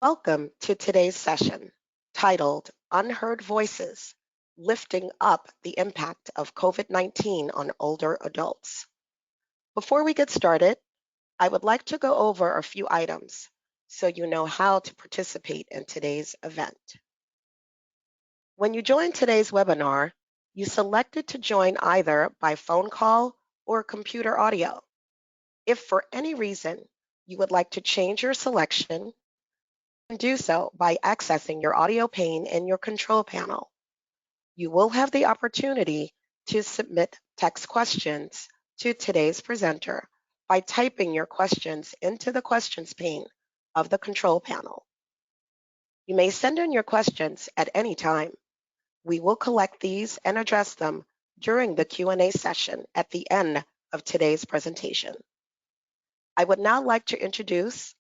Welcome to today's session, titled Unheard Voices, Lifting Up the Impact of COVID-19 on Older Adults. Before we get started, I would like to go over a few items so you know how to participate in today's event. When you join today's webinar, you selected to join either by phone call or computer audio. If for any reason you would like to change your selection, do so by accessing your audio pane in your control panel. You will have the opportunity to submit text questions to today's presenter by typing your questions into the questions pane of the control panel. You may send in your questions at any time. We will collect these and address them during the Q&A session at the end of today's presentation. I would now like to introduce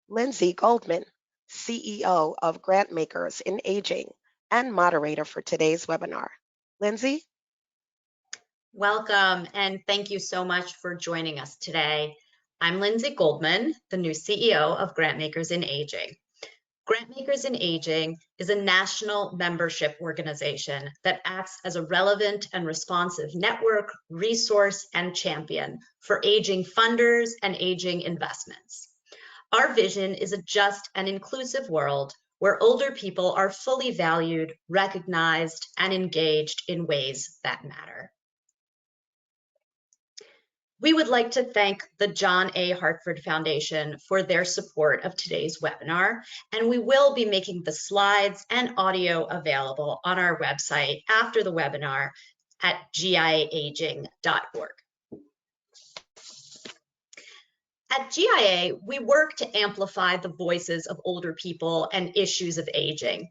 Lindsey Goldman, CEO of Grantmakers in Aging and moderator for today's webinar. Lindsey? Welcome, and thank you so much for joining us today. I'm Lindsey Goldman, the new CEO of Grantmakers in Aging. Grantmakers in Aging is a national membership organization that acts as a relevant and responsive network, resource, and champion for aging funders and aging investments. Our vision is a just and inclusive world where older people are fully valued, recognized, and engaged in ways that matter. We would like to thank the John A. Hartford Foundation for their support of today's webinar, and we will be making the slides and audio available on our website after the webinar at giaaging.org. At GIA, we work to amplify the voices of older people and issues of aging.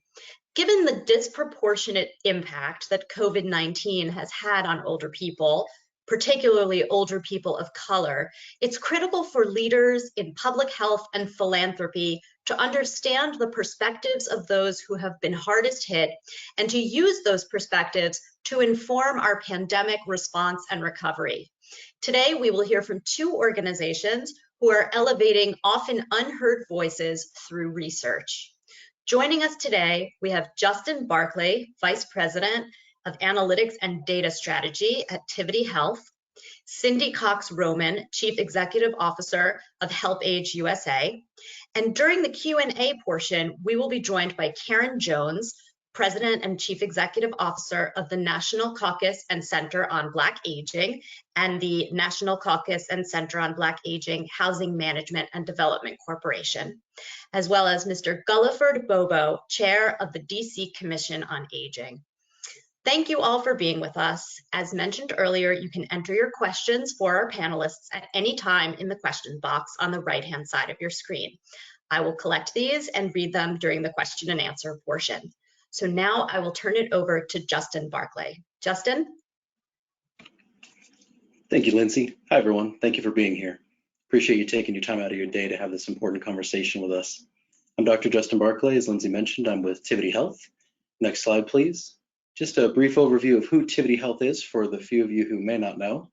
Given the disproportionate impact that COVID-19 has had on older people, particularly older people of color, it's critical for leaders in public health and philanthropy to understand the perspectives of those who have been hardest hit and to use those perspectives to inform our pandemic response and recovery. Today, we will hear from two organizations who are elevating often unheard voices through research. Joining us today, we have Justin Barclay, Vice President of Analytics and Data Strategy at Tivity Health, Cindy Cox-Roman, Chief Executive Officer of HelpAge USA, and during the Q&A portion, we will be joined by Karen Jones, President and Chief Executive Officer of the National Caucus and Center on Black Aging and the National Caucus and Center on Black Aging Housing Management and Development Corporation, as well as Mr. Gulliford Bobo, Chair of the DC Commission on Aging. Thank you all for being with us. As mentioned earlier, you can enter your questions for our panelists at any time in the question box on the right-hand side of your screen. I will collect these and read them during the question and answer portion. So now I will turn it over to Justin Barclay. Justin? Thank you, Lindsey. Hi, everyone. Thank you for being here. Appreciate you taking your time out of your day to have this important conversation with us. I'm Dr. Justin Barclay. As Lindsey mentioned, I'm with Tivity Health. Next slide, please. Just a brief overview of who Tivity Health is for the few of you who may not know.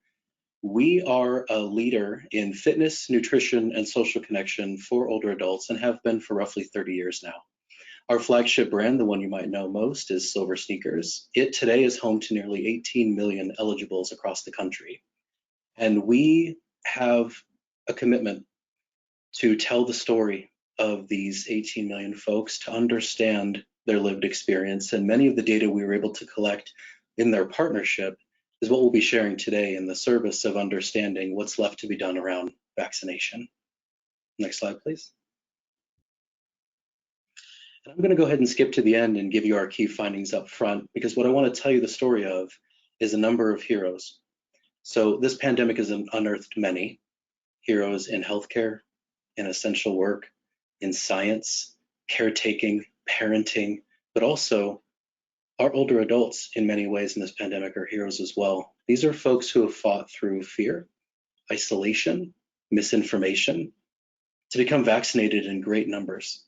We are a leader in fitness, nutrition, and social connection for older adults and have been for roughly 30 years now. Our flagship brand, the one you might know most, is Silver Sneakers. It today is home to nearly 18 million eligibles across the country. And we have a commitment to tell the story of these 18 million folks, to understand their lived experience. And many of the data we were able to collect in their partnership is what we'll be sharing today in the service of understanding what's left to be done around vaccination. Next slide, please. I'm going to go ahead and skip to the end and give you our key findings up front, because what I want to tell you the story of is a number of heroes. So this pandemic has unearthed many heroes in healthcare, in essential work, in science, caretaking, parenting, but also our older adults in many ways in this pandemic are heroes as well. These are folks who have fought through fear, isolation, misinformation to become vaccinated in great numbers.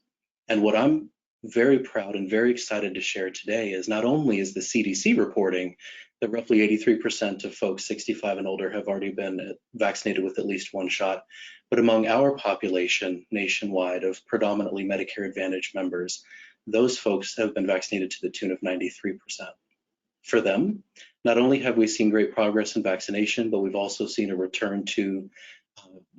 And what I'm very proud and very excited to share today is not only is the CDC reporting that roughly 83% of folks 65 and older have already been vaccinated with at least one shot. But among our population nationwide of predominantly Medicare Advantage members, those folks have been vaccinated to the tune of 93%. For them, not only have we seen great progress in vaccination, but we've also seen a return to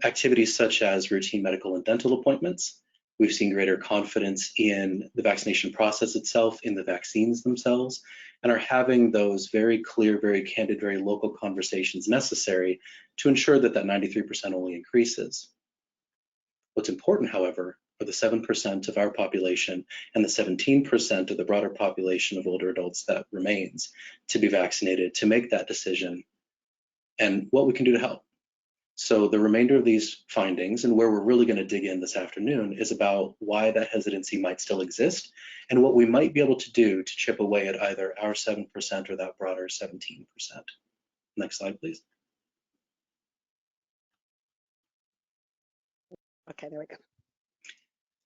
activities such as routine medical and dental appointments. We've seen greater confidence in the vaccination process itself, in the vaccines themselves, and are having those very clear, very candid, very local conversations necessary to ensure that that 93% only increases. What's important, however, are the 7% of our population and the 17% of the broader population of older adults that remains to be vaccinated, to make that decision, and what we can do to help. So the remainder of these findings, and where we're really going to dig in this afternoon, is about why that hesitancy might still exist and what we might be able to do to chip away at either our 7% or that broader 17%. Next slide, please. Okay, there we go.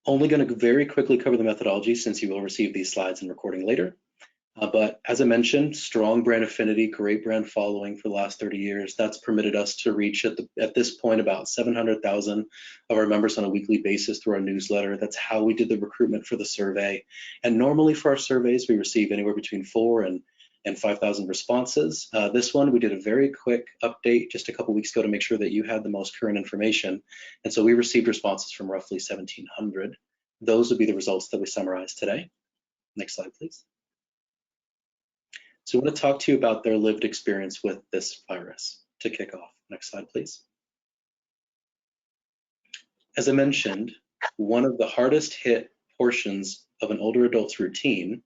Only going to very quickly cover the methodology since you will receive these slides and recording later. But as I mentioned, strong brand affinity, great brand following for the last 30 years. That's permitted us to reach at this point about 700,000 of our members on a weekly basis through our newsletter. That's how we did the recruitment for the survey. And normally for our surveys, we receive anywhere between 4,000 and 5,000 responses. This one, we did a very quick update just a couple weeks ago to make sure that you had the most current information. And so we received responses from roughly 1,700. Those would be the results that we summarized today. Next slide, please. So I want to talk to you about their lived experience with this virus to kick off. Next slide, please. As I mentioned, one of the hardest hit portions of an older adult's routine,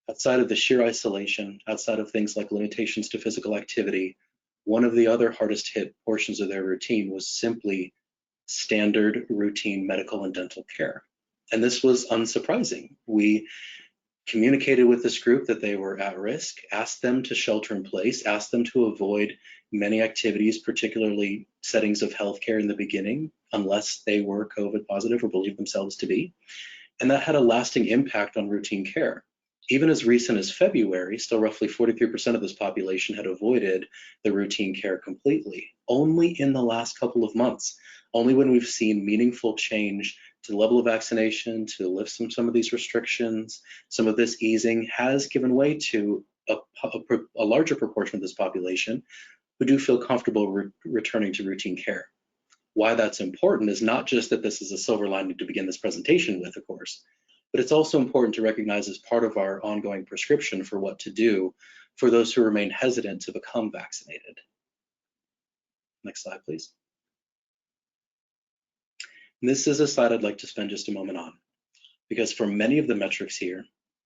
outside of the sheer isolation, outside of things like limitations to physical activity, one of the other hardest hit portions of their routine was simply standard routine medical and dental care. And this was unsurprising. We communicated with this group that they were at risk, asked them to shelter in place, asked them to avoid many activities, particularly settings of healthcare in the beginning, unless they were COVID positive or believed themselves to be. And that had a lasting impact on routine care. Even as recent as February, still roughly 43% of this population had avoided the routine care completely. Only in the last couple of months, only when we've seen meaningful change to the level of vaccination, to lift some of these restrictions, some of this easing has given way to a larger proportion of this population who do feel comfortable returning to routine care. Why that's important is not just that this is a silver lining to begin this presentation with, of course, but it's also important to recognize as part of our ongoing prescription for what to do for those who remain hesitant to become vaccinated. Next slide, please. And this is a slide I'd like to spend just a moment on, because for many of the metrics here,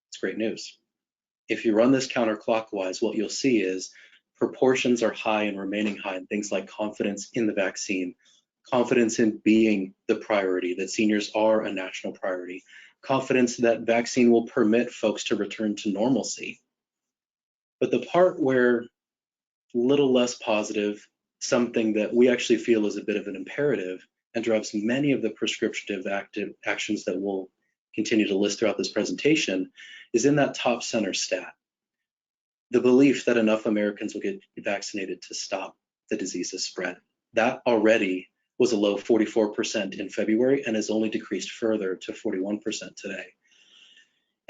it's great news. If you run this counterclockwise, what you'll see is proportions are high and remaining high in things like confidence in the vaccine, confidence in being the priority, that seniors are a national priority, confidence that vaccine will permit folks to return to normalcy. But the part where a little less positive, something that we actually feel is a bit of an imperative and drives many of the prescriptive actions that we'll continue to list throughout this presentation, is in that top center stat. The belief that enough Americans will get vaccinated to stop the disease's spread. That already was a low 44% in February and has only decreased further to 41% today.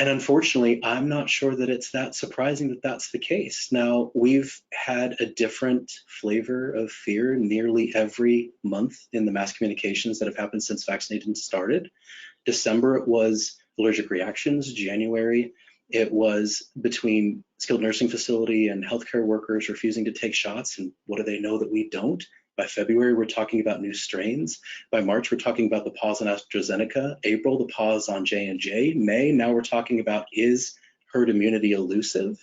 And unfortunately, I'm not sure that it's that surprising that that's the case. Now, we've had a different flavor of fear nearly every month in the mass communications that have happened since vaccination started. December, it was allergic reactions. January, it was between skilled nursing facility and healthcare workers refusing to take shots. And what do they know that we don't? By February, we're talking about new strains. By March, we're talking about the pause on AstraZeneca. April, the pause on J&J. May, now we're talking about, is herd immunity elusive?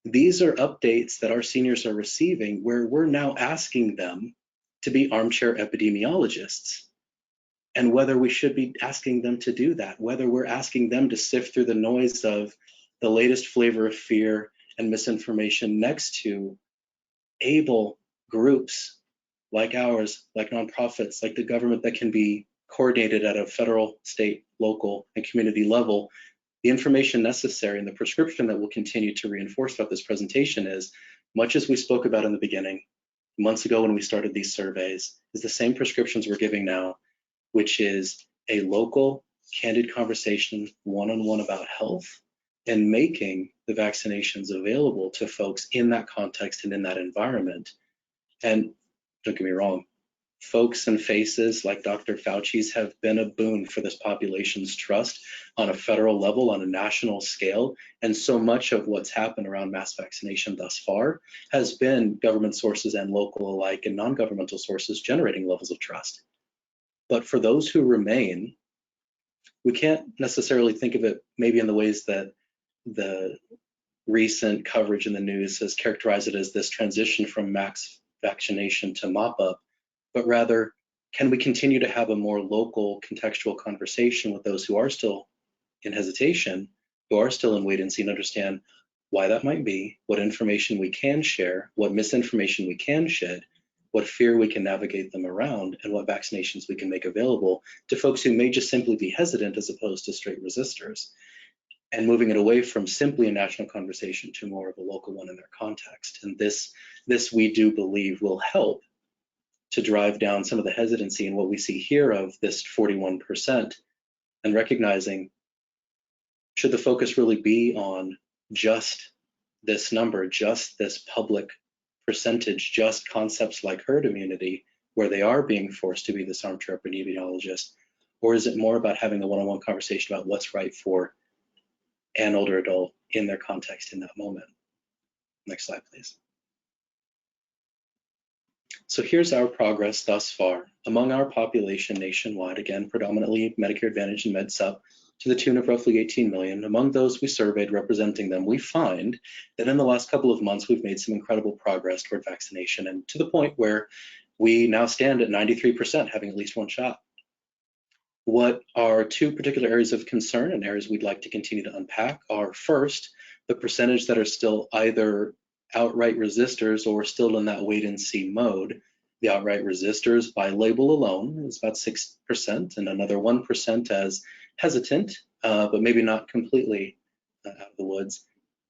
These are updates that our seniors are receiving where we're now asking them to be armchair epidemiologists. And whether we should be asking them to do that, whether we're asking them to sift through the noise of the latest flavor of fear and misinformation next to able groups like ours, like nonprofits, like the government that can be coordinated at a federal, state, local, and community level The information necessary and the prescription that we'll continue to reinforce throughout this presentation is, much as we spoke about in the beginning, months ago when we started these surveys, is the same prescriptions we're giving now, which is a local, candid conversation one-on-one about health and making the vaccinations available to folks in that context and in that environment. And don't get me wrong, folks and faces like Dr. Fauci's have been a boon for this population's trust on a federal level, on a national scale. And so much of what's happened around mass vaccination thus far has been government sources and local alike and non-governmental sources generating levels of trust. But for those who remain, we can't necessarily think of it maybe in the ways that the recent coverage in the news has characterized it as this transition from mass vaccination to mop-up, but rather, can we continue to have a more local contextual conversation with those who are still in hesitation, who are still in wait and see, and understand why that might be, what information we can share, what misinformation we can shed, what fear we can navigate them around, and what vaccinations we can make available to folks who may just simply be hesitant as opposed to straight resistors, and moving it away from simply a national conversation to more of a local one in their context. And this we do believe will help to drive down some of the hesitancy in what we see here of this 41%, and recognizing, should the focus really be on just this number, just this public percentage, just concepts like herd immunity, where they are being forced to be this armchair epidemiologist, or is it more about having a one-on-one conversation about what's right for an older adult in their context in that moment? Next slide, please. So here's our progress thus far among our population nationwide, again, predominantly Medicare Advantage and Med-Sup, to the tune of roughly 18 million. Among those we surveyed representing them, we find that in the last couple of months, we've made some incredible progress toward vaccination, and to the point where we now stand at 93% having at least one shot. What are two particular areas of concern and areas we'd like to continue to unpack are, first, the percentage that are still either outright resistors or still in that wait and see mode. The outright resistors by label alone is about 6%, and another 1% as hesitant, but maybe not completely out of the woods.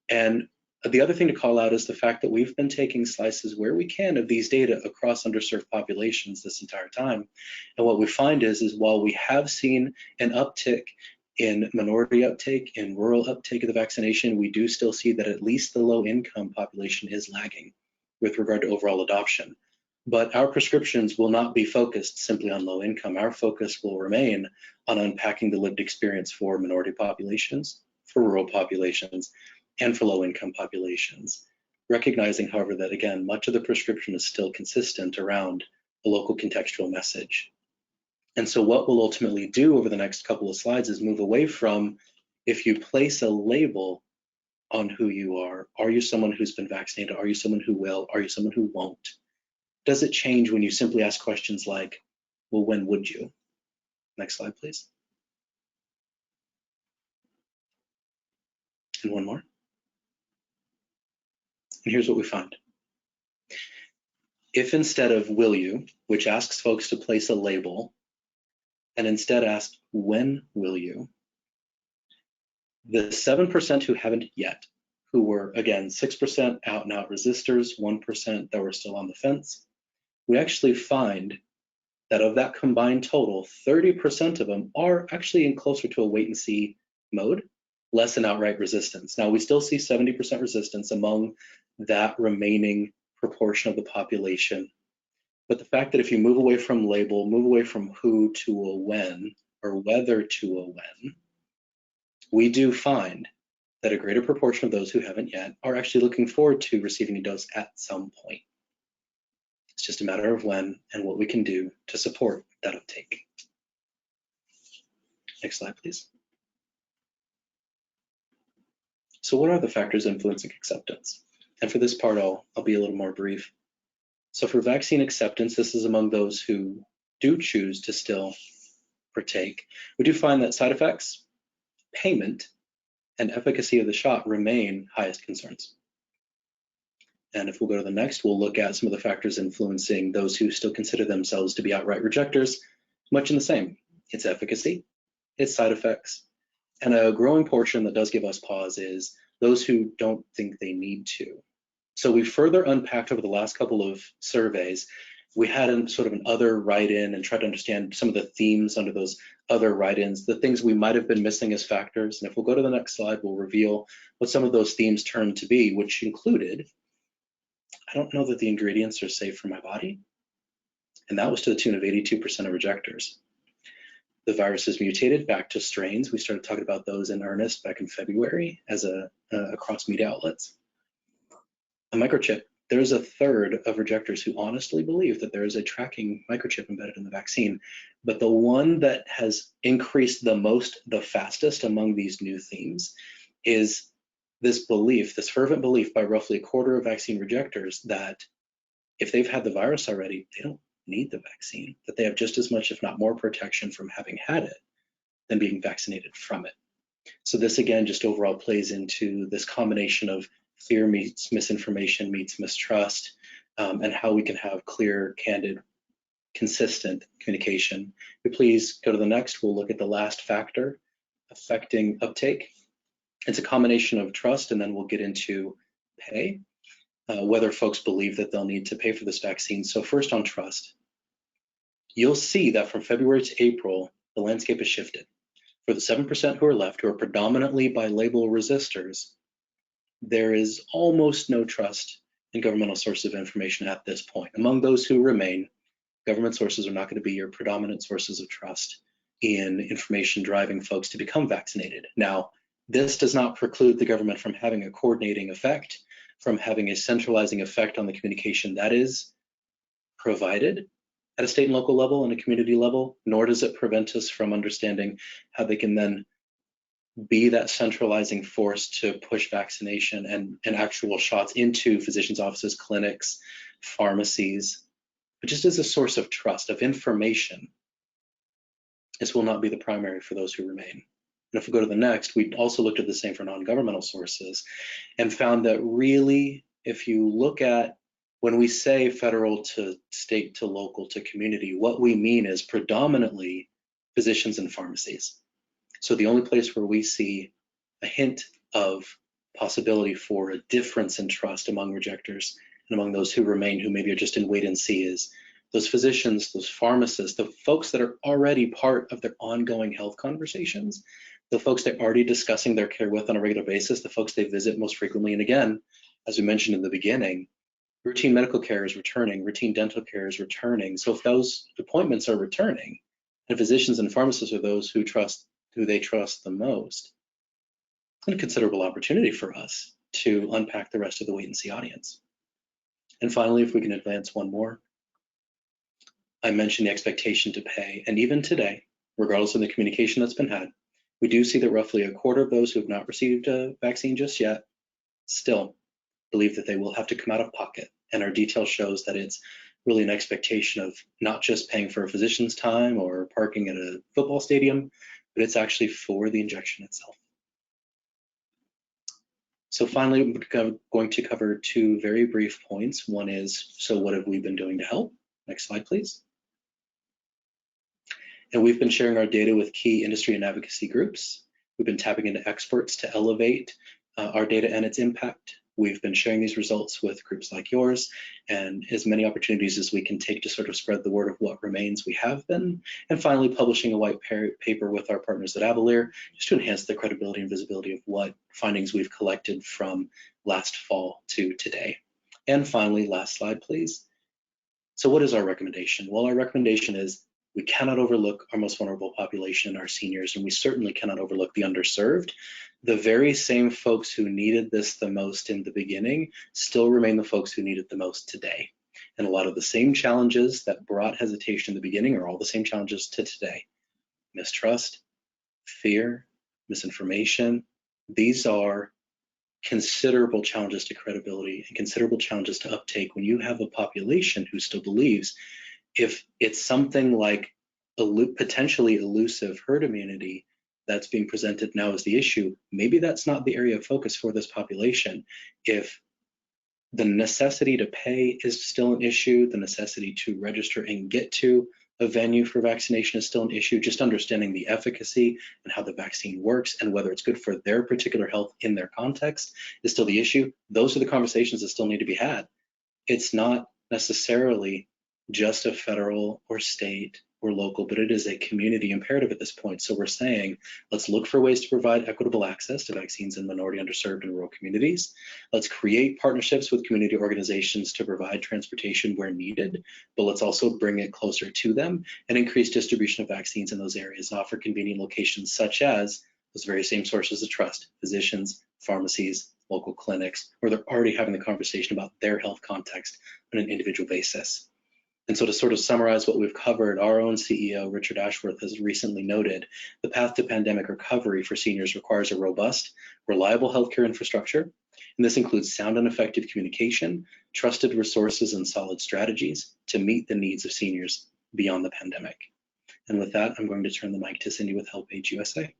And the other thing to call out is the fact that we've been taking slices where we can of these data across underserved populations this entire time. And what we find is while we have seen an uptick in minority uptake, in rural uptake of the vaccination, we do still see that at least the low income population is lagging with regard to overall adoption. But our prescriptions will not be focused simply on low income. Our focus will remain on unpacking the lived experience for minority populations, for rural populations, and for low income populations. Recognizing, however, that again, much of the prescription is still consistent around a local contextual message. And so what we'll ultimately do over the next couple of slides is move away from, if you place a label on who you are you someone who's been vaccinated? Are you someone who will? Are you someone who won't? Does it change when you simply ask questions like, well, when would you? Next slide, please. And one more. And here's what we find. If instead of will you, which asks folks to place a label, and instead ask, when will you? The 7% who haven't yet, who were, again, 6% out and out resistors, 1% that were still on the fence, we actually find that of that combined total, 30% of them are actually in closer to a wait and see mode, less than outright resistance. Now, we still see 70% resistance among that remaining proportion of the population. But the fact that if you move away from label, move away from who to a when, or whether to a when, we do find that a greater proportion of those who haven't yet are actually looking forward to receiving a dose at some point. It's just a matter of when and what we can do to support that uptake. Next slide, please. So what are the factors influencing acceptance? And for this part, I'll be a little more brief. So for vaccine acceptance, this is among those who do choose to still partake. We do find that side effects, payment, and efficacy of the shot remain highest concerns. And if we'll go to the next, we'll look at some of the factors influencing those who still consider themselves to be outright rejectors, much in the same. It's efficacy, it's side effects, And a growing portion that does give us pause is those who don't think they need to. So we further unpacked over the last couple of surveys. We had sort of an other write-in and tried to understand some of the themes under those other write-ins, the things we might have been missing as factors. And if we'll go to the next slide, we'll reveal what some of those themes turned to be, which included, I don't know that the ingredients are safe for my body. And that was to the tune of 82% of rejectors. The virus is mutated back to strains. We started talking about those in earnest back in February as across media outlets. A microchip, there's a third of rejectors who honestly believe that there is a tracking microchip embedded in the vaccine. But the one that has increased the most, the fastest among these new themes is this belief, this fervent belief by roughly a quarter of vaccine rejectors that if they've had the virus already, they don't need the vaccine, that they have just as much, if not more, protection from having had it than being vaccinated from it. So this again just overall plays into this combination of fear meets misinformation meets mistrust, and how we can have clear, candid, consistent communication. If you please go to the next, we'll look at the last factor affecting uptake. It's a combination of trust, and then we'll get into pay. Whether folks believe that they'll need to pay for this vaccine. So first on trust, you'll see that from February to April, the landscape has shifted. For the 7% who are left, who are predominantly by label resistors, there is almost no trust in governmental sources of information at this point. Among those who remain, government sources are not going to be your predominant sources of trust in information driving folks to become vaccinated. Now, this does not preclude the government from having a coordinating effect, from having a centralizing effect on the communication that is provided at a state and local level and a community level, nor does it prevent us from understanding how they can then be that centralizing force to push vaccination and actual shots into physicians' offices, clinics, pharmacies, but just as a source of trust, of information. This will not be the primary for those who remain. And if we go to the next, we also looked at the same for non-governmental sources and found that really, if you look at when we say federal to state to local to community, what we mean is predominantly physicians and pharmacies. So the only place where we see a hint of possibility for a difference in trust among rejectors and among those who remain, who maybe are just in wait and see, is those physicians, those pharmacists, the folks that are already part of their ongoing health conversations, the folks they're already discussing their care with on a regular basis, the folks they visit most frequently. And again, as we mentioned in the beginning, routine medical care is returning, routine dental care is returning. So if those appointments are returning, and physicians and pharmacists are those who they trust the most, it's a considerable opportunity for us to unpack the rest of the wait and see audience. And finally, if we can advance one more, I mentioned the expectation to pay. And even today, regardless of the communication that's been had, we do see that roughly a quarter of those who have not received a vaccine just yet still believe that they will have to come out of pocket. And our detail shows that it's really an expectation of not just paying for a physician's time or parking at a football stadium, but it's actually for the injection itself. So finally, we're going to cover two very brief points. One is, so what have we been doing to help? Next slide, please. And we've been sharing our data with key industry and advocacy groups. We've been tapping into experts to elevate our data and its impact. We've been sharing these results with groups like yours, and as many opportunities as we can take to sort of spread the word of what remains, we have been. And finally, publishing a white paper with our partners at Avalere, just to enhance the credibility and visibility of what findings we've collected from last fall to today. And finally, last slide, please. So what is our recommendation? Well, our recommendation is we cannot overlook our most vulnerable population, our seniors, and we certainly cannot overlook the underserved. The very same folks who needed this the most in the beginning still remain the folks who need it the most today. And a lot of the same challenges that brought hesitation in the beginning are all the same challenges to today. Mistrust, fear, misinformation. These are considerable challenges to credibility and considerable challenges to uptake when you have a population who still believes if it's something like potentially elusive herd immunity that's being presented now as the issue, maybe that's not the area of focus for this population. If the necessity to pay is still an issue, the necessity to register and get to a venue for vaccination is still an issue. Just understanding the efficacy and how the vaccine works and whether it's good for their particular health in their context is still the issue. Those are the conversations that still need to be had. It's not necessarily just a federal or state or local, but it is a community imperative at this point. So we're saying, let's look for ways to provide equitable access to vaccines in minority, underserved, and rural communities. Let's create partnerships with community organizations to provide transportation where needed, but let's also bring it closer to them and increase distribution of vaccines in those areas and offer convenient locations such as those very same sources of trust, physicians, pharmacies, local clinics, where they're already having the conversation about their health context on an individual basis. And so to sort of summarize what we've covered, our own CEO, Richard Ashworth, has recently noted the path to pandemic recovery for seniors requires a robust, reliable healthcare infrastructure. And this includes sound and effective communication, trusted resources, and solid strategies to meet the needs of seniors beyond the pandemic. And with that, I'm going to turn the mic to Cindy with HelpAge USA.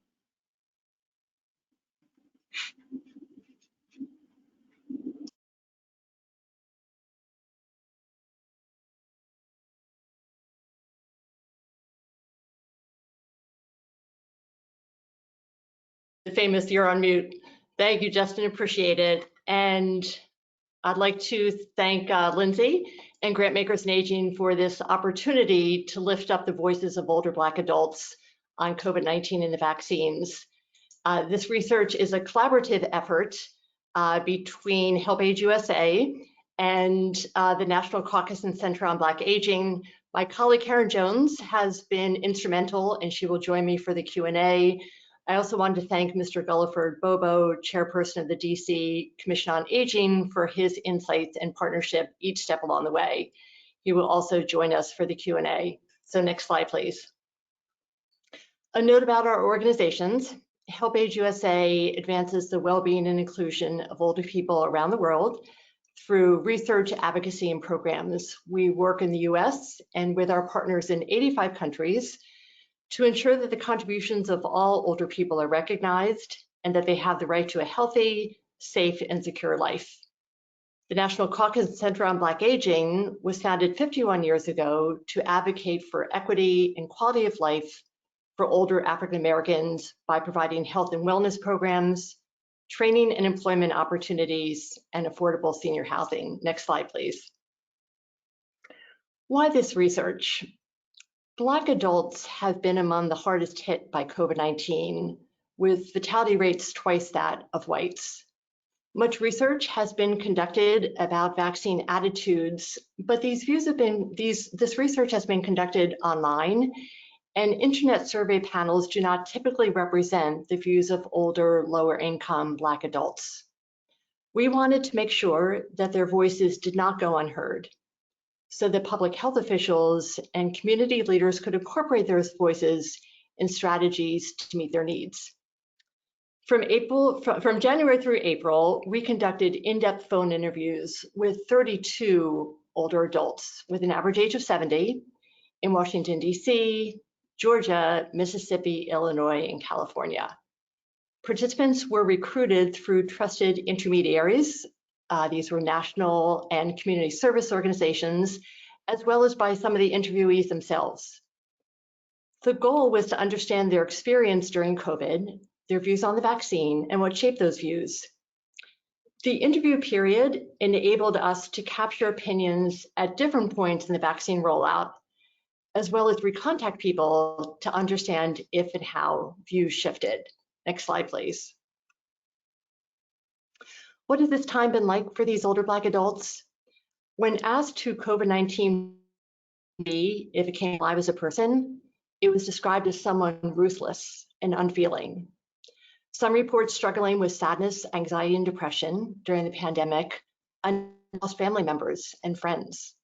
The famous "you're on mute." Thank you, Justin, appreciate it. And I'd like to thank Lindsey and Grantmakers in Aging for this opportunity to lift up the voices of older Black adults on COVID-19 and the vaccines. This research is a collaborative effort between HelpAge USA and the National Caucus and Center on Black Aging. My colleague Karen Jones has been instrumental, and she will join me for the Q&A. I also wanted to thank Mr. Gulliford Bobo, chairperson of the DC Commission on Aging, for his insights and partnership each step along the way. He will also join us for the Q&A. So next slide, please. A note about our organizations. HelpAge USA advances the well-being and inclusion of older people around the world through research, advocacy, and programs. We work in the US and with our partners in 85 countries to ensure that the contributions of all older people are recognized and that they have the right to a healthy, safe, and secure life. The National Caucus and Center on Black Aging was founded 51 years ago to advocate for equity and quality of life for older African Americans by providing health and wellness programs, training and employment opportunities, and affordable senior housing. Next slide, please. Why this research? Black adults have been among the hardest hit by COVID-19, with fatality rates twice that of whites. Much research has been conducted about vaccine attitudes, but this research has been conducted online, and internet survey panels do not typically represent the views of older, lower income Black adults. We wanted to make sure that their voices did not go unheard, so that public health officials and community leaders could incorporate those voices in strategies to meet their needs. From January through April, we conducted in-depth phone interviews with 32 older adults with an average age of 70 in Washington, DC, Georgia, Mississippi, Illinois, and California. Participants were recruited through trusted intermediaries. These were national and community service organizations, as well as by some of the interviewees themselves. The goal was to understand their experience during COVID, their views on the vaccine, and what shaped those views. The interview period enabled us to capture opinions at different points in the vaccine rollout, as well as recontact people to understand if and how views shifted. Next slide, please. What has this time been like for these older Black adults? When asked to COVID-19 be if it came alive as a person, it was described as someone ruthless and unfeeling. Some report struggling with sadness, anxiety, and depression during the pandemic, and lost family members and friends.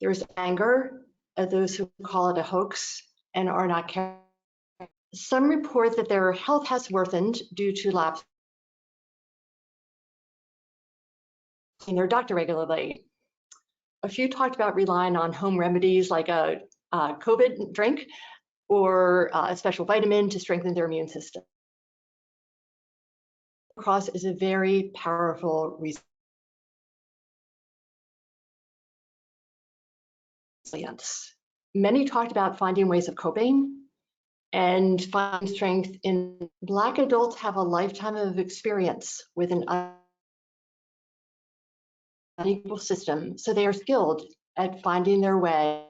There's anger at those who call it a hoax and are not caring. Some report that their health has worsened due to lapse in their doctor regularly. A few talked about relying on home remedies like a COVID drink or a special vitamin to strengthen their immune system. Cross is a very powerful resilience. many talked about finding ways of coping and finding strength in Black adults have a lifetime of experience with an unequal system, so they are skilled at finding their way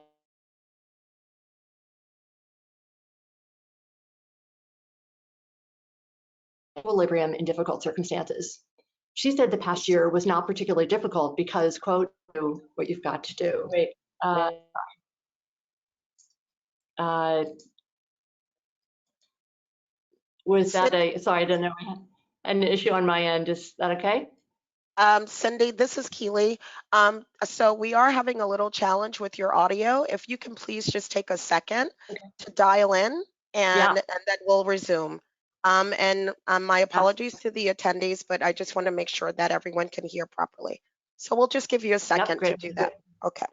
equilibrium in difficult circumstances. She said the past year was not particularly difficult because, quote, do what you've got to do. Wait. Was that sorry, I don't know, an issue on my end. Is that okay? Cindy, this is Keely. So we are having a little challenge with your audio. If you can please just take a second to dial in and then we'll resume. My apologies to the attendees, but I just want to make sure that everyone can hear properly. So we'll just give you a second to do that. Okay.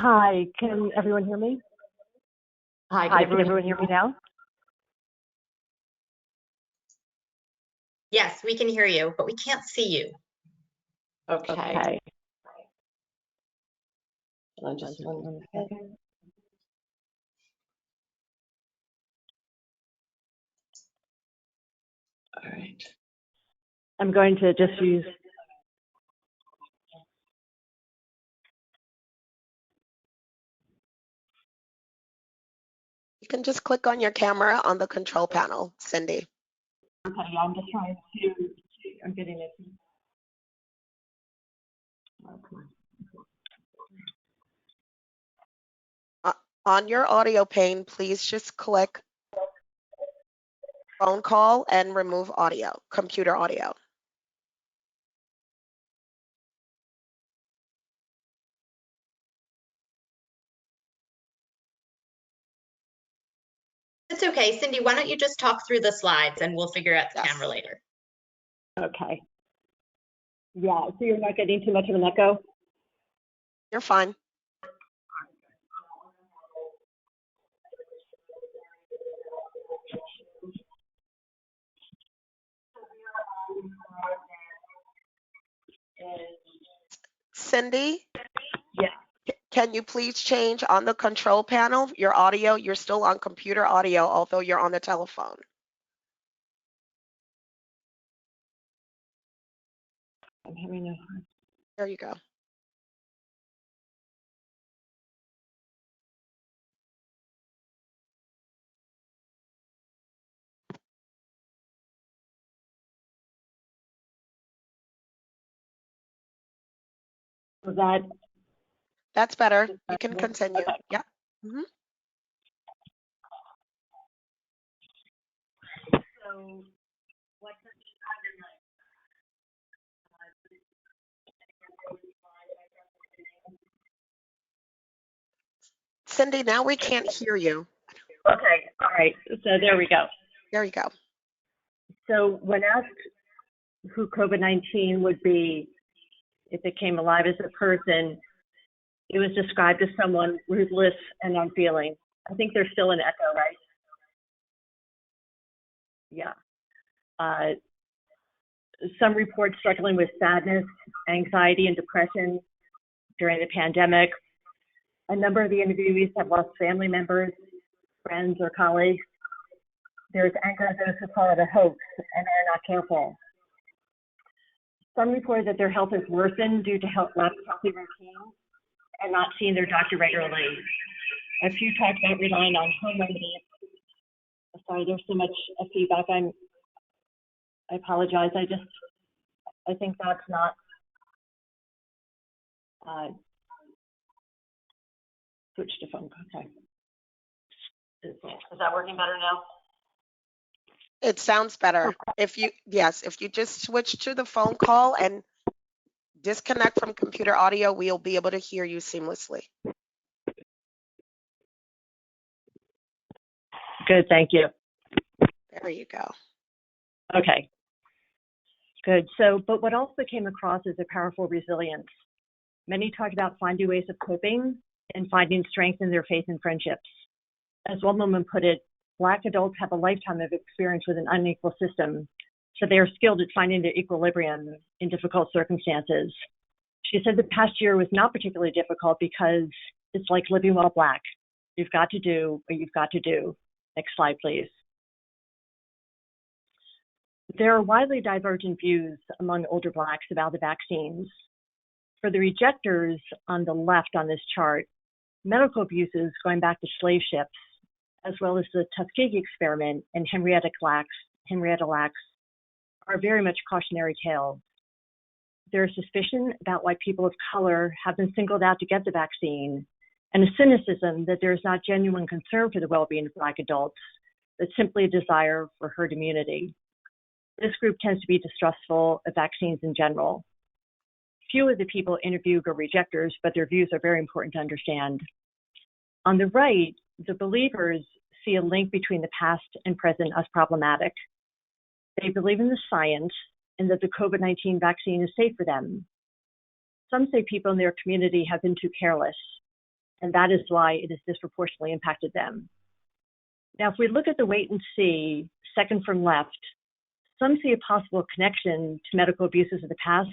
Hi, can everyone hear me? Hi, Hi, can everyone hear me now? Yes, we can hear you, but we can't see you. Okay. Just one second. All right. I'm going to just use. You can just click on your camera on the control panel, Cindy. Okay, I'm just trying to. I'm getting it. On your audio pane, please just click phone call and remove audio, computer audio. It's okay, Cindy, why don't you just talk through the slides and we'll figure out the camera later. Okay. Yeah, so you're not getting too much of an echo? You're fine. Cindy? Yeah. Can you please change on the control panel, your audio? You're still on computer audio, although you're on the telephone. I'm having a. There you go. So That's better. You can that. continue. Okay. Yeah. Mm-hmm. So what's the Cindy, now we can't hear you. Okay, all right. So there we go. There you go. So when asked who COVID-19 would be if it came alive as a person, it was described as someone ruthless and unfeeling. I think there's still an echo, right? Yeah. Some reports struggling with sadness, anxiety, and depression during the pandemic. A number of the interviewees have lost family members, friends, or colleagues. There's anger at those who call it a hoax and are not careful. Some report that their health has worsened due to lapsed healthy routines and not seeing their doctor regularly. A few talked about relying on home remedies. Sorry, there's so much feedback. I apologize. I think that's not switch to phone. Okay. Is that working better now? It sounds better. If you just switch to the phone call and disconnect from computer audio, we'll be able to hear you seamlessly. Good, thank you. There you go. Okay, good. So, but what also came across is a powerful resilience. Many talked about finding ways of coping and finding strength in their faith and friendships. As one woman put it, Black adults have a lifetime of experience with an unequal system, so they are skilled at finding their equilibrium in difficult circumstances. She said the past year was not particularly difficult because it's like living while Black. You've got to do what you've got to do. Next slide, please. There are widely divergent views among older Blacks about the vaccines. For the rejectors on the left on this chart, medical abuses going back to slave ships, as well as the Tuskegee experiment and Henrietta Lacks, are very much cautionary tales. There is suspicion about why people of color have been singled out to get the vaccine, and a cynicism that there is not genuine concern for the well-being of Black adults, but simply a desire for herd immunity. This group tends to be distrustful of vaccines in general. Few of the people interviewed are rejectors, but their views are very important to understand. On the right, the believers see a link between the past and present as problematic. They believe in the science and that the COVID-19 vaccine is safe for them. Some say people in their community have been too careless, and that is why it has disproportionately impacted them. Now, if we look at the wait and see, second from left, some see a possible connection to medical abuses of the past,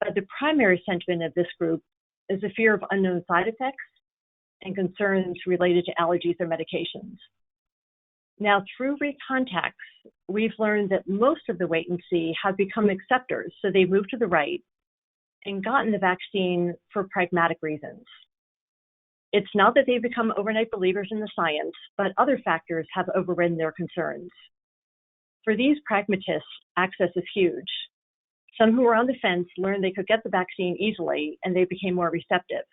but the primary sentiment of this group is a fear of unknown side effects and concerns related to allergies or medications. Now, through recontacts, we've learned that most of the wait and see have become acceptors, so they've moved to the right and gotten the vaccine for pragmatic reasons. It's not that they've become overnight believers in the science, but other factors have overridden their concerns. For these pragmatists, access is huge. Some who were on the fence learned they could get the vaccine easily, and they became more receptive.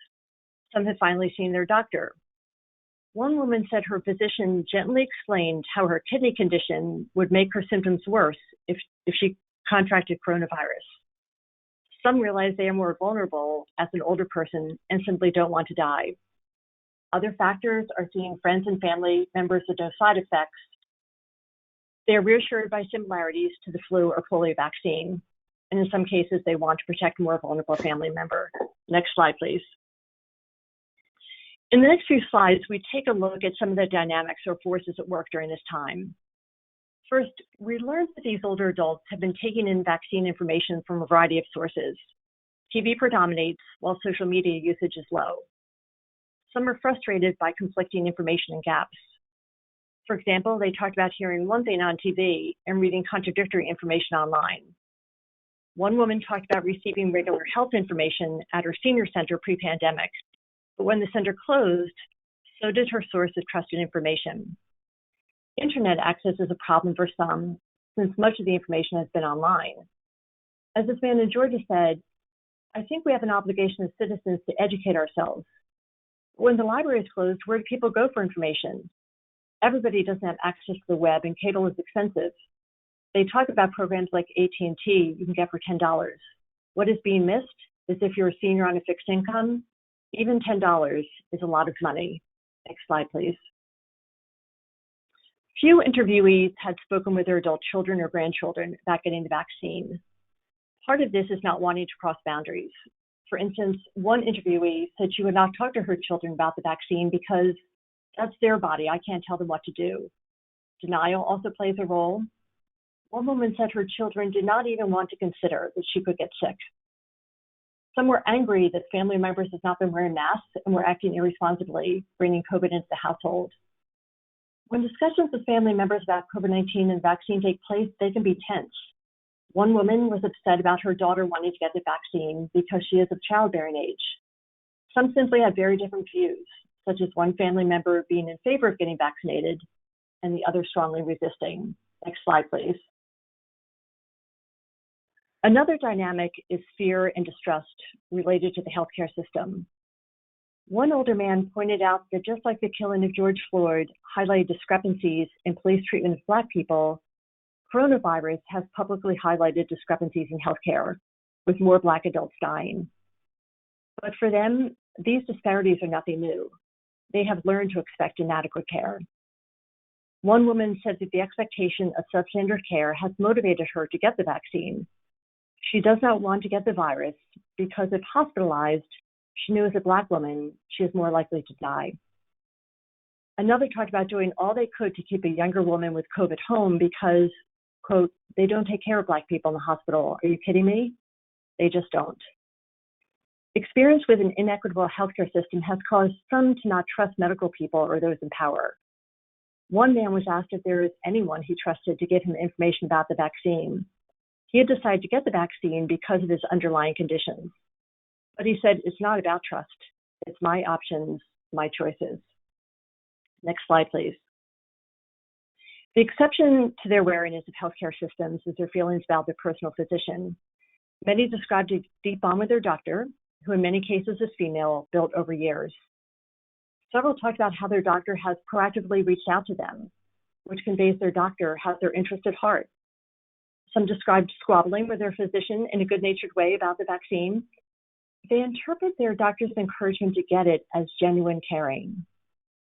Some had finally seen their doctor. One woman said her physician gently explained how her kidney condition would make her symptoms worse if she contracted coronavirus. Some realize they are more vulnerable as an older person and simply don't want to die. Other factors are seeing friends and family members with no side effects. They are reassured by similarities to the flu or polio vaccine, and in some cases, they want to protect a more vulnerable family member. Next slide, please. In the next few slides, we take a look at some of the dynamics or forces at work during this time. First, we learned that these older adults have been taking in vaccine information from a variety of sources. TV predominates, while social media usage is low. Some are frustrated by conflicting information and gaps. For example, they talked about hearing one thing on TV and reading contradictory information online. One woman talked about receiving regular health information at her senior center pre-pandemic, but when the center closed, so did her source of trusted information. Internet access is a problem for some, since much of the information has been online. As this man in Georgia said, I think we have an obligation as citizens to educate ourselves. When the library is closed, where do people go for information? Everybody doesn't have access to the web, and cable is expensive. They talk about programs like AT&T you can get for $10. What is being missed is if you're a senior on a fixed income, even $10 is a lot of money. Next slide, please. Few interviewees had spoken with their adult children or grandchildren about getting the vaccine. Part of this is not wanting to cross boundaries. For instance, one interviewee said she would not talk to her children about the vaccine because that's their body. I can't tell them what to do. Denial also plays a role. One woman said her children did not even want to consider that she could get sick. Some were angry that family members have not been wearing masks and were acting irresponsibly, bringing COVID into the household. When discussions with family members about COVID-19 and vaccine take place, they can be tense. One woman was upset about her daughter wanting to get the vaccine because she is of childbearing age. Some simply had very different views, such as one family member being in favor of getting vaccinated and the other strongly resisting. Next slide, please. Another dynamic is fear and distrust related to the healthcare system. One older man pointed out that just like the killing of George Floyd highlighted discrepancies in police treatment of Black people, coronavirus has publicly highlighted discrepancies in healthcare, with more Black adults dying. But for them, these disparities are nothing new. They have learned to expect inadequate care. One woman said that the expectation of substandard care has motivated her to get the vaccine. She does not want to get the virus because if hospitalized, she knew as a Black woman, she is more likely to die. Another talked about doing all they could to keep a younger woman with COVID home because, quote, they don't take care of Black people in the hospital. Are you kidding me? They just don't. Experience with an inequitable healthcare system has caused some to not trust medical people or those in power. One man was asked if there is anyone he trusted to give him information about the vaccine. He had decided to get the vaccine because of his underlying conditions. But he said, it's not about trust. It's my options, my choices. Next slide, please. The exception to their wariness of healthcare systems is their feelings about their personal physician. Many described a deep bond with their doctor, who in many cases is female, built over years. Several talked about how their doctor has proactively reached out to them, which conveys their doctor has their interest at heart. Some described squabbling with their physician in a good-natured way about the vaccine. They interpret their doctor's encouragement to get it as genuine caring.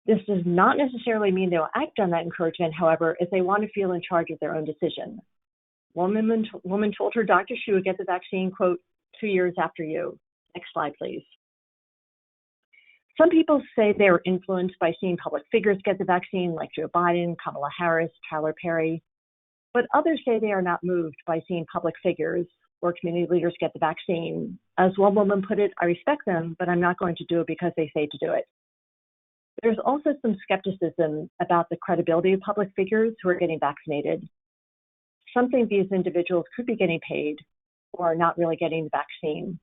This does not necessarily mean they'll act on that encouragement, however, if they want to feel in charge of their own decision. One woman told her doctor she would get the vaccine, quote, 2 years after you. Next slide, please. Some people say they are influenced by seeing public figures get the vaccine, like Joe Biden, Kamala Harris, Tyler Perry. But others say they are not moved by seeing public figures or community leaders get the vaccine. As one woman put it, I respect them, but I'm not going to do it because they say to do it. There's also some skepticism about the credibility of public figures who are getting vaccinated. Some think these individuals could be getting paid or are not really getting the vaccine.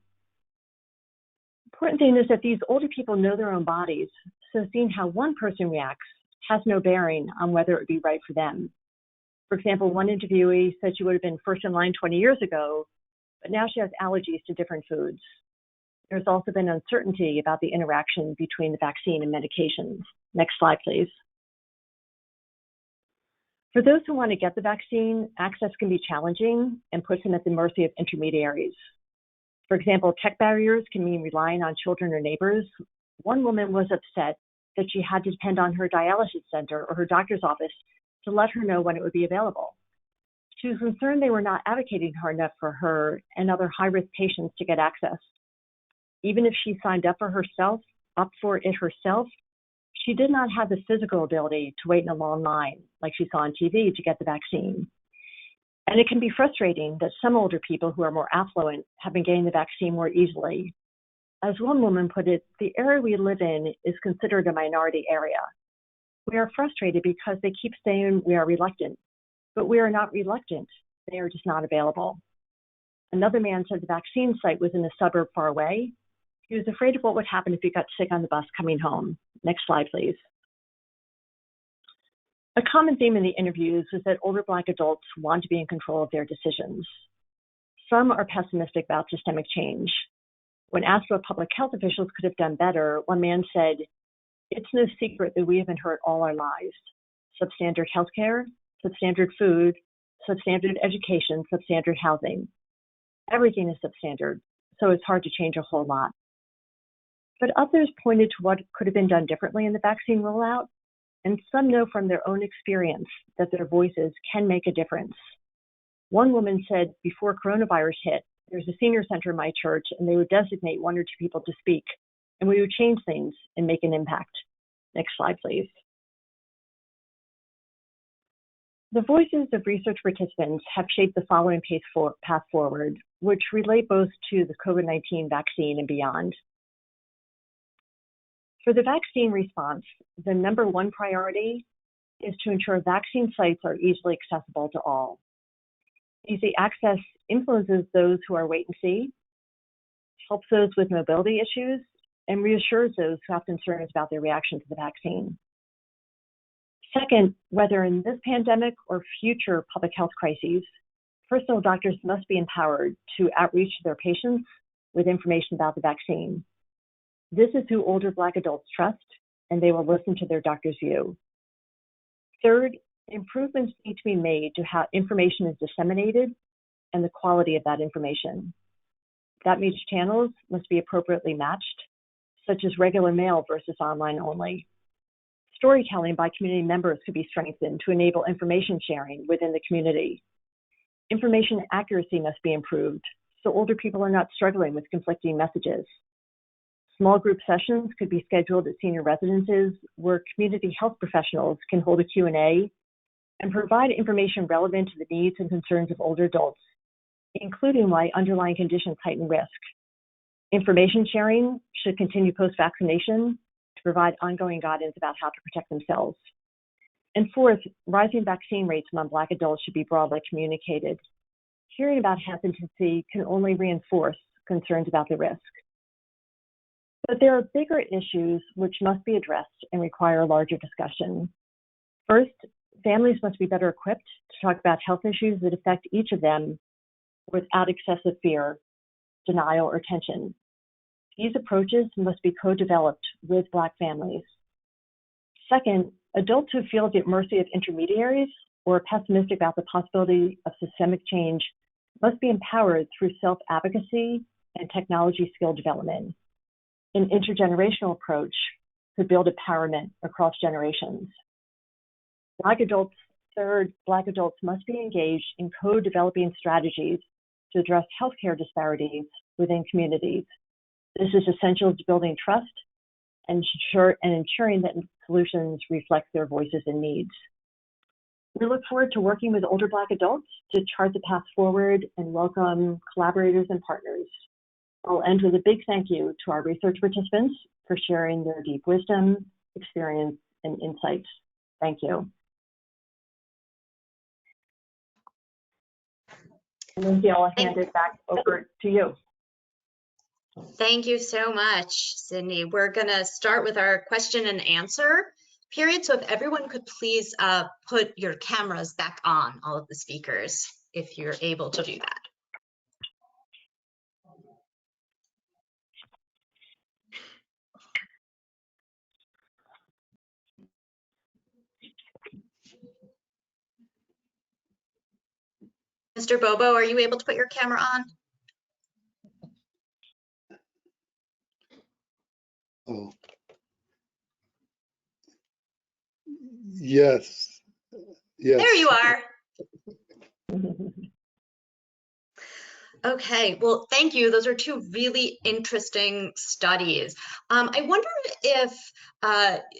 Important thing is that these older people know their own bodies, so seeing how one person reacts has no bearing on whether it would be right for them. For example, one interviewee said she would have been first in line 20 years ago, but now she has allergies to different foods. There's also been uncertainty about the interaction between the vaccine and medications. Next slide, please. For those who want to get the vaccine, access can be challenging and puts them at the mercy of intermediaries. For example, tech barriers can mean relying on children or neighbors. One woman was upset that she had to depend on her dialysis center or her doctor's office to let her know when it would be available. She was concerned they were not advocating hard enough for her and other high-risk patients to get access. Even if she signed up for it herself, she did not have the physical ability to wait in a long line like she saw on TV to get the vaccine. And it can be frustrating that some older people who are more affluent have been getting the vaccine more easily. As one woman put it, the area we live in is considered a minority area. We are frustrated because they keep saying we are reluctant, but we are not reluctant. They are just not available. Another man said the vaccine site was in a suburb far away. He was afraid of what would happen if he got sick on the bus coming home. Next slide, please. A common theme in the interviews was that older Black adults want to be in control of their decisions. Some are pessimistic about systemic change. When asked what public health officials could have done better, one man said, "It's no secret that we have been hurt all our lives. substandard healthcare, substandard food, substandard education, substandard housing. Everything is substandard, so it's hard to change a whole lot. But others pointed to what could have been done differently in the vaccine rollout, and some know from their own experience that their voices can make a difference. One woman said before coronavirus hit, there's a senior center in my church, and they would designate 1 or 2 people to speak, and we would change things and make an impact. Next slide, please. The voices of research participants have shaped the following path forward, which relate both to the COVID-19 vaccine and beyond. For the vaccine response, the number one priority is to ensure vaccine sites are easily accessible to all. Easy access influences those who are wait and see, helps those with mobility issues, and reassures those who have concerns about their reaction to the vaccine. Second, whether in this pandemic or future public health crises, personal doctors must be empowered to outreach to their patients with information about the vaccine. This is who older Black adults trust, and they will listen to their doctor's view. Third, improvements need to be made to how information is disseminated and the quality of that information. That means channels must be appropriately matched, such as regular mail versus online only. Storytelling by community members could be strengthened to enable information sharing within the community. Information accuracy must be improved, so older people are not struggling with conflicting messages. Small group sessions could be scheduled at senior residences where community health professionals can hold a Q&A and provide information relevant to the needs and concerns of older adults, including why underlying conditions heighten risk. Information sharing should continue post-vaccination to provide ongoing guidance about how to protect themselves. And fourth, rising vaccine rates among Black adults should be broadly communicated. Hearing about hesitancy can only reinforce concerns about the risk. But there are bigger issues which must be addressed and require a larger discussion. First, families must be better equipped to talk about health issues that affect each of them without excessive fear, denial, or tension. These approaches must be co-developed with Black families. Second, adults who feel at the mercy of intermediaries or are pessimistic about the possibility of systemic change must be empowered through self-advocacy and technology skill development. An intergenerational approach could build empowerment across generations. Third, Black adults must be engaged in co-developing strategies to address healthcare disparities within communities. This is essential to building trust and ensuring that solutions reflect their voices and needs. We look forward to working with older Black adults to chart the path forward and welcome collaborators and partners. I'll end with a big thank you to our research participants for sharing their deep wisdom, experience, and insights. Thank you. Lindsey, I'll hand it back over to you. Thank you so much, Cindy. We're going to start with our question and answer period. So if everyone could please put your cameras back on, all of the speakers, if you're able to do that. Mr. Bobo, are you able to put your camera on? Oh. Yes. Yes. There you are. Okay, well, thank you. Those are two really interesting studies. I wonder if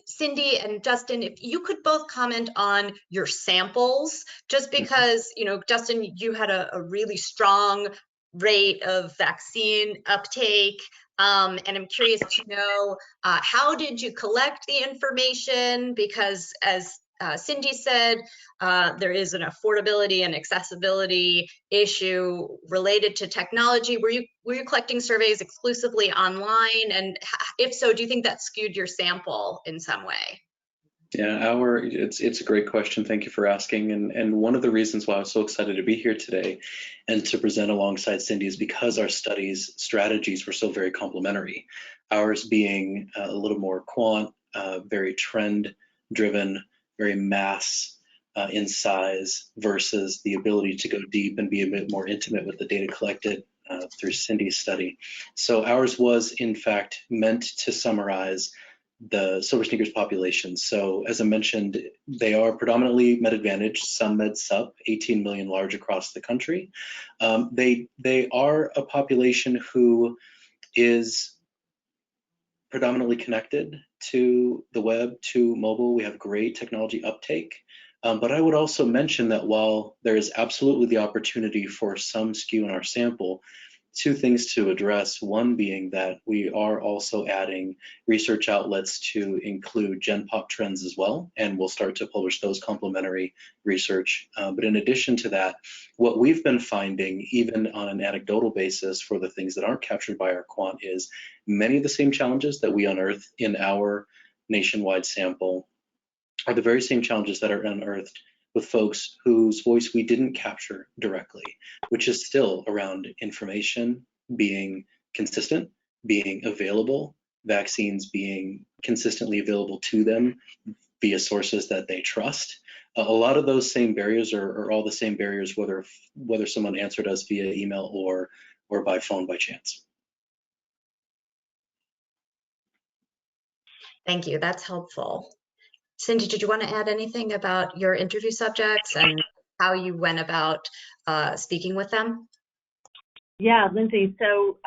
Cindy and Justin, if you could both comment on your samples, just because, you know, Justin, you had a really strong rate of vaccine uptake. And I'm curious to know, how did you collect the information? Because as Cindy said, there is an affordability and accessibility issue related to technology. Were you collecting surveys exclusively online? And if so, do you think that skewed your sample in some way? Yeah, it's a great question. Thank you for asking. And one of the reasons why I was so excited to be here today and to present alongside Cindy is because our studies strategies were so very complementary. Ours being a little more quant, very trend driven, very mass in size versus the ability to go deep and be a bit more intimate with the data collected through Cindy's study. So ours was in fact meant to summarize the silver sneakers population. So as I mentioned, they are predominantly med advantaged, some med sup, 18 million large across the country. They are a population who is predominantly connected to the web, to mobile. We have great technology uptake. But I would also mention that while there is absolutely the opportunity for some skew in our sample, two things to address. One being that we are also adding research outlets to include Gen Pop trends as well, and we'll start to publish those complementary research. But in addition to that, what we've been finding, even on an anecdotal basis for the things that aren't captured by our quant, is many of the same challenges that we unearth in our nationwide sample are the very same challenges that are unearthed with folks whose voice we didn't capture directly, which is still around information being consistent, being available, vaccines being consistently available to them via sources that they trust. A lot of those same barriers are all the same barriers, whether someone answered us via email or by phone by chance. Thank you, that's helpful. Cindy, did you want to add anything about your interview subjects and how you went about speaking with them? Yeah, Lindsay, so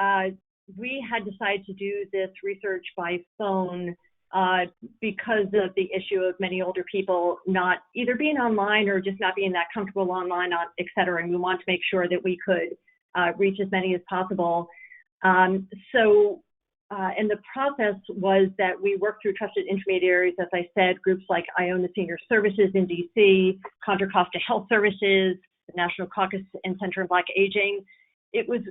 we had decided to do this research by phone because of the issue of many older people not either being online or just not being that comfortable online, et cetera. And we wanted to make sure that we could reach as many as possible. And the process was that we worked through trusted intermediaries, as I said, groups like Iona Senior Services in DC, Contra Costa Health Services, the National Caucus and Center on Black Aging. It was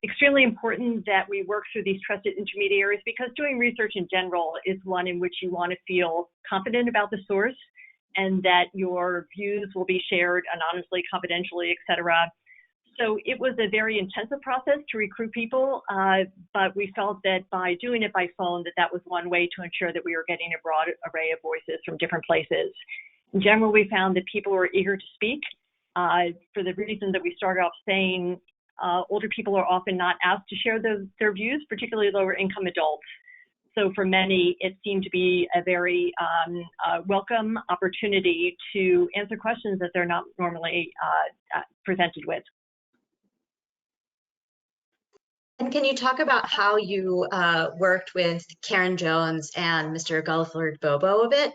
extremely important that we work through these trusted intermediaries because doing research in general is one in which you want to feel confident about the source and that your views will be shared anonymously, confidentially, et cetera. So it was a very intensive process to recruit people, but we felt that by doing it by phone, that was one way to ensure that we were getting a broad array of voices from different places. In general, we found that people were eager to speak for the reason that we started off saying older people are often not asked to share their views, particularly lower income adults. So for many, it seemed to be a very welcome opportunity to answer questions that they're not normally presented with. And can you talk about how you worked with Karen Jones and Mr. Guilford Bobo a bit?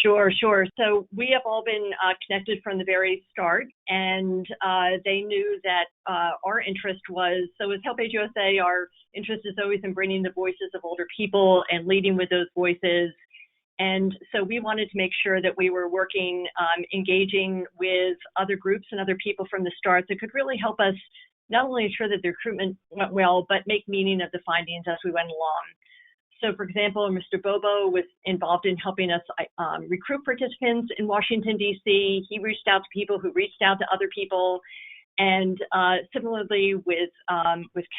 Sure. So we have all been connected from the very start, and they knew that our interest was, so as HelpAge USA, our interest is always in bringing the voices of older people and leading with those voices. And so we wanted to make sure that we were working, engaging with other groups and other people from the start that could really help us not only ensure that the recruitment went well, but make meaning of the findings as we went along. So for example, Mr. Bobo was involved in helping us recruit participants in Washington, DC. He reached out to people who reached out to other people. And similarly with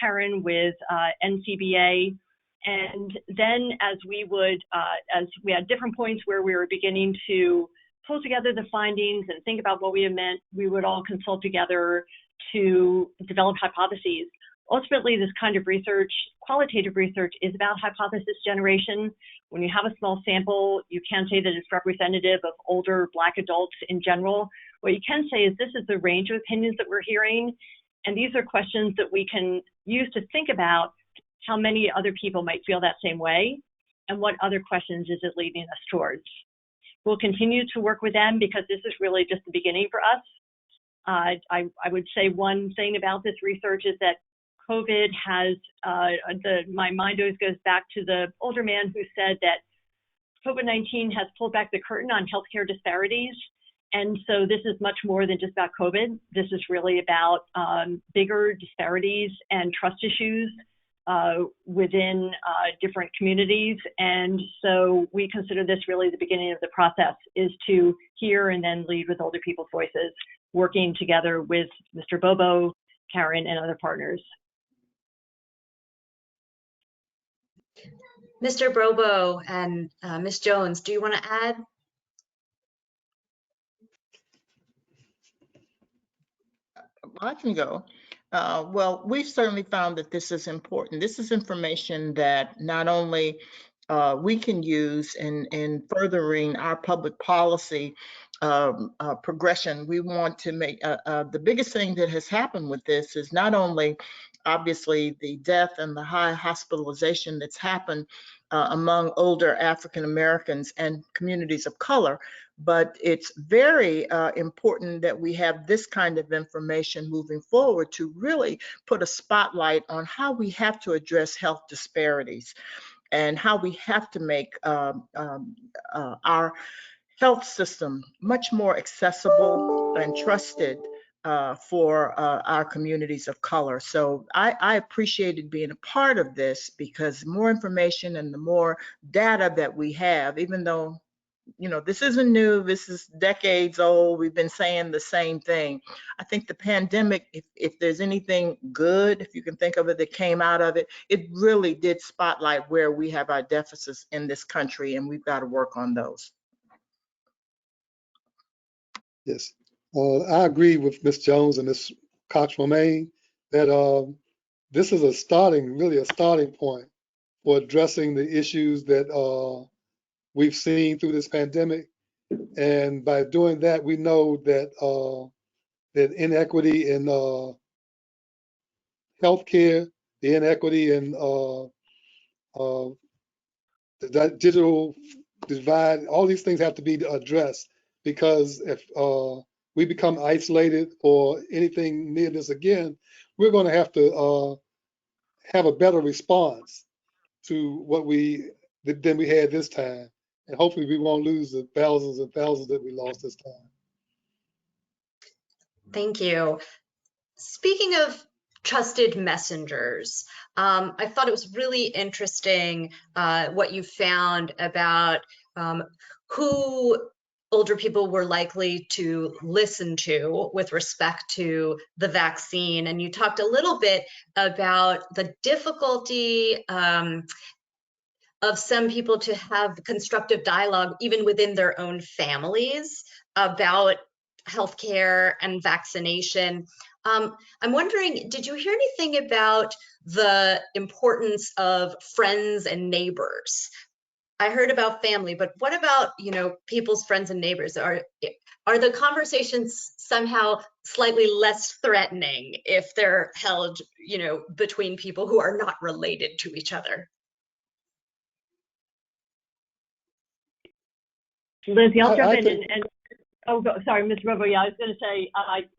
Karen, with NCBA. And then as we had different points where we were beginning to pull together the findings and think about what we had meant, we would all consult together to develop hypotheses. Ultimately, this kind of research, qualitative research, is about hypothesis generation. When you have a small sample, you can't say that it's representative of older Black adults in general. What you can say is this is the range of opinions that we're hearing, and these are questions that we can use to think about how many other people might feel that same way, and what other questions is it leading us towards. We'll continue to work with them because this is really just the beginning for us. I would say one thing about this research is that COVID has, my mind always goes back to the older man who said that COVID-19 has pulled back the curtain on healthcare disparities. And so this is much more than just about COVID. This is really about bigger disparities and trust issues within different communities. And so we consider this really the beginning of the process, is to hear and then lead with older people's voices, working together with Mr. Bobo, Karen, and other partners. Mr. Bobo and Ms. Jones, do you want to add I can go. Well, we've certainly found that this is important. This is information that not only we can use in furthering our public policy progression. We want to make the biggest thing that has happened with this is not only obviously the death and the high hospitalization that's happened among older African Americans and communities of color, but it's very important that we have this kind of information moving forward to really put a spotlight on how we have to address health disparities and how we have to make our health system much more accessible and trusted for our communities of color. So I appreciated being a part of this because the more information and the more data that we have, even though this isn't new, this is decades old, we've been saying the same thing. I think the pandemic, if there's anything good, if you can think of it, that came out of it, it really did spotlight where we have our deficits in this country, and we've got to work on those. Yes. I agree with Ms. Jones and Ms. Cox-Romaine that this is really a starting point for addressing the issues that we've seen through this pandemic. And by doing that, we know that that inequity in healthcare, the inequity in the digital divide, all these things have to be addressed, because if we become isolated or anything near this again, we're going to have to have a better response to what than we had this time. And hopefully we won't lose the thousands and thousands that we lost this time. Thank you. Speaking of trusted messengers, I thought it was really interesting what you found about who older people were likely to listen to with respect to the vaccine. And you talked a little bit about the difficulty of some people to have constructive dialogue, even within their own families, about healthcare and vaccination. I'm wondering, did you hear anything about the importance of friends and neighbors? I heard about family, but what about, people's friends and neighbors? Are the conversations somehow slightly less threatening if they're held, between people who are not related to each other? Lindsey, I'll jump in and sorry, Mr. Bobo. Yeah, I was going to say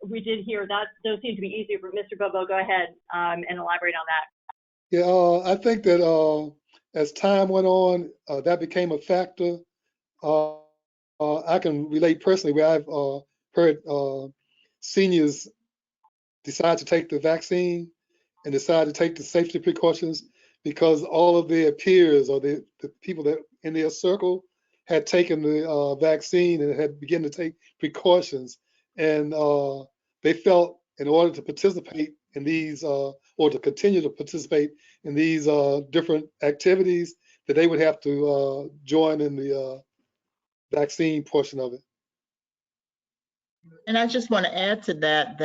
we did hear that. Those seem to be easier, but Mr. Bobo, go ahead and elaborate on that. Yeah, I think that as time went on, that became a factor. I can relate personally where I've heard seniors decide to take the vaccine and decide to take the safety precautions because all of their peers or the people that in their circle had taken the vaccine and had begun to take precautions. And they felt in order to participate in these or to continue to participate in these different activities, that they would have to join in the vaccine portion of it. And I just want to add to that,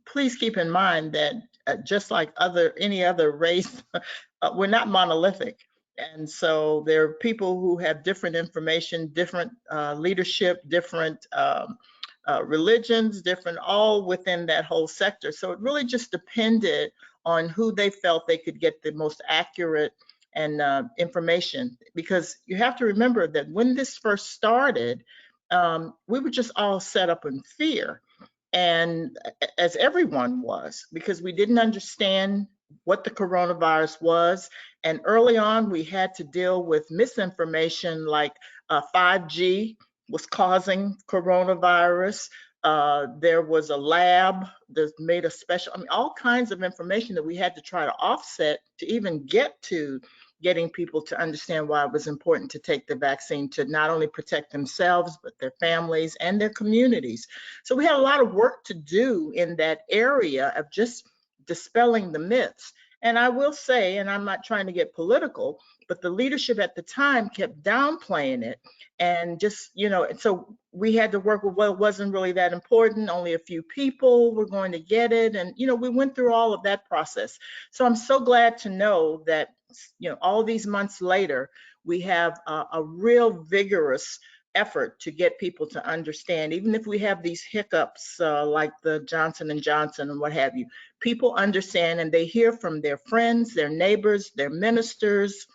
please keep in mind that just like any other race, we're not monolithic. And so there are people who have different information, different leadership, different religions, different, all within that whole sector. So it really just depended on who they felt they could get the most accurate and information. Because you have to remember that when this first started, we were just all set up in fear, and as everyone was, because we didn't understand what the coronavirus was. And early on, we had to deal with misinformation like 5G was causing coronavirus. There was a lab that made a special, all kinds of information that we had to try to offset to even get to getting people to understand why it was important to take the vaccine to not only protect themselves, but their families and their communities. So we had a lot of work to do in that area of just dispelling the myths. And I will say, and I'm not trying to get political, but the leadership at the time kept downplaying it. And just, and so we had to work with, well, it wasn't really that important. Only a few people were going to get it. And, we went through all of that process. So I'm so glad to know that, all these months later, we have a real vigorous effort to get people to understand, even if we have these hiccups like the Johnson & Johnson and what have you, people understand and they hear from their friends, their neighbors, their ministers,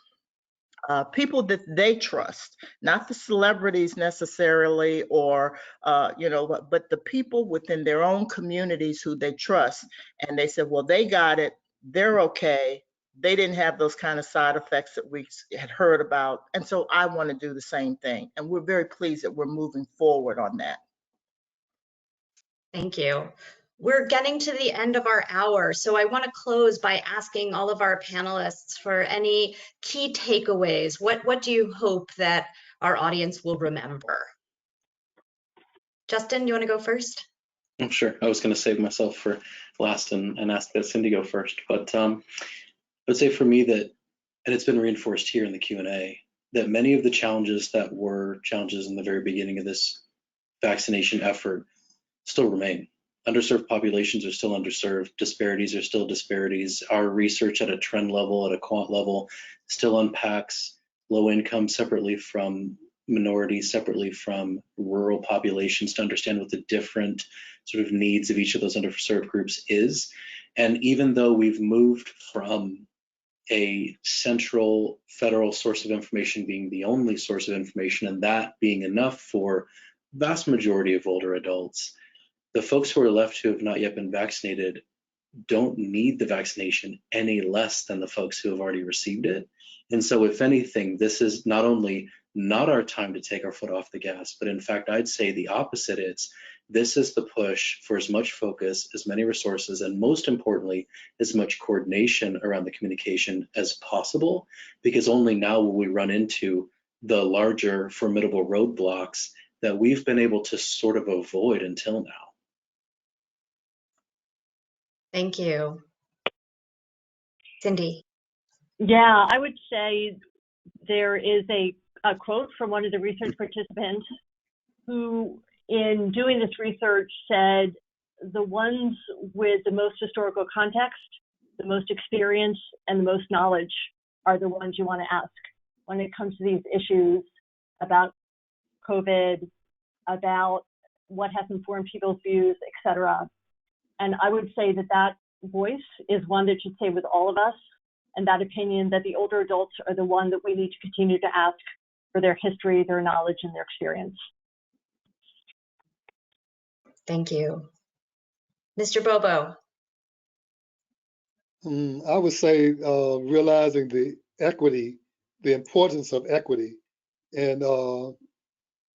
people that they trust, not the celebrities necessarily, or, but the people within their own communities who they trust. And they said, well, they got it, they're okay. They didn't have those kind of side effects that we had heard about. And so I want to do the same thing. And we're very pleased that we're moving forward on that. Thank you. We're getting to the end of our hour, so I want to close by asking all of our panelists for any key takeaways. What do you hope that our audience will remember? Justin, do you want to go first? I'm sure. I was going to save myself for last and ask that Cindy go first. But I would say for me that, and it's been reinforced here in the Q&A, that many of the challenges that were challenges in the very beginning of this vaccination effort still remain. Underserved populations are still underserved. Disparities are still disparities. Our research at a trend level, at a quant level, still unpacks low income separately from minorities, separately from rural populations, to understand what the different sort of needs of each of those underserved groups is. And even though we've moved from a central federal source of information being the only source of information, and that being enough for vast majority of older adults, the folks who are left who have not yet been vaccinated don't need the vaccination any less than the folks who have already received it. And so if anything, this is not only not our time to take our foot off the gas, but in fact, I'd say the opposite is, this is the push for as much focus, as many resources, and most importantly, as much coordination around the communication as possible, because only now will we run into the larger formidable roadblocks that we've been able to sort of avoid until now. Thank you. Cindy. Yeah, I would say there is a quote from one of the research participants who, in doing this research, said the ones with the most historical context, the most experience, and the most knowledge are the ones you want to ask when it comes to these issues about COVID, about what has informed people's views, etc. And I would say that that voice is one that should stay with all of us, and that opinion that the older adults are the one that we need to continue to ask for their history, their knowledge, and their experience. Thank you. Mr. Bobo. I would say realizing the equity, the importance of equity. And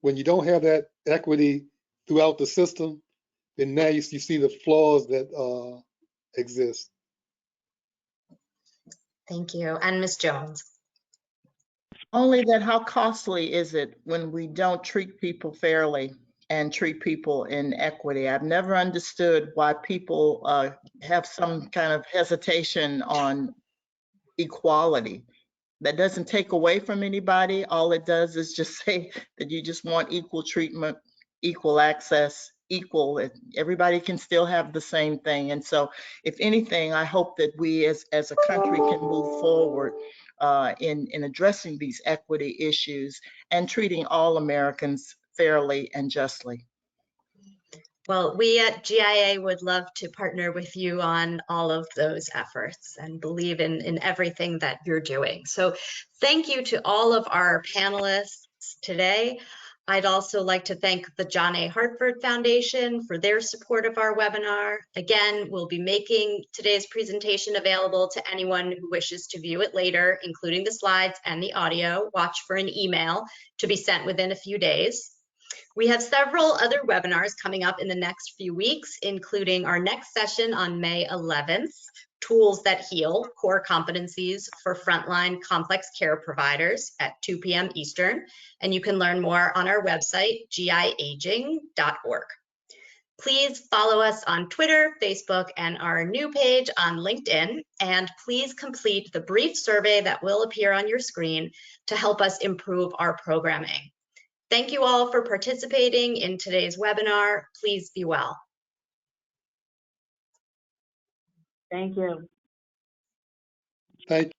when you don't have that equity throughout the system, then now you see the flaws that exist. Thank you. And Ms. Jones. Only that how costly is it when we don't treat people fairly and treat people in equity? I've never understood why people have some kind of hesitation on equality. That doesn't take away from anybody. All it does is just say that you just want equal treatment, equal access, equal. Everybody can still have the same thing. And so, if anything, I hope that we as a country can move forward in addressing these equity issues and treating all Americans fairly and justly. Well, we at GIA would love to partner with you on all of those efforts and believe in everything that you're doing. So thank you to all of our panelists today. I'd also like to thank the John A. Hartford Foundation for their support of our webinar. Again, we'll be making today's presentation available to anyone who wishes to view it later, including the slides and the audio. Watch for an email to be sent within a few days. We have several other webinars coming up in the next few weeks, including our next session on May 11th, Tools That Heal, Core Competencies for Frontline Complex Care Providers at 2 p.m. Eastern. And you can learn more on our website, giaging.org. Please follow us on Twitter, Facebook, and our new page on LinkedIn, and please complete the brief survey that will appear on your screen to help us improve our programming. Thank you all for participating in today's webinar. Please be well. Thank you. Thank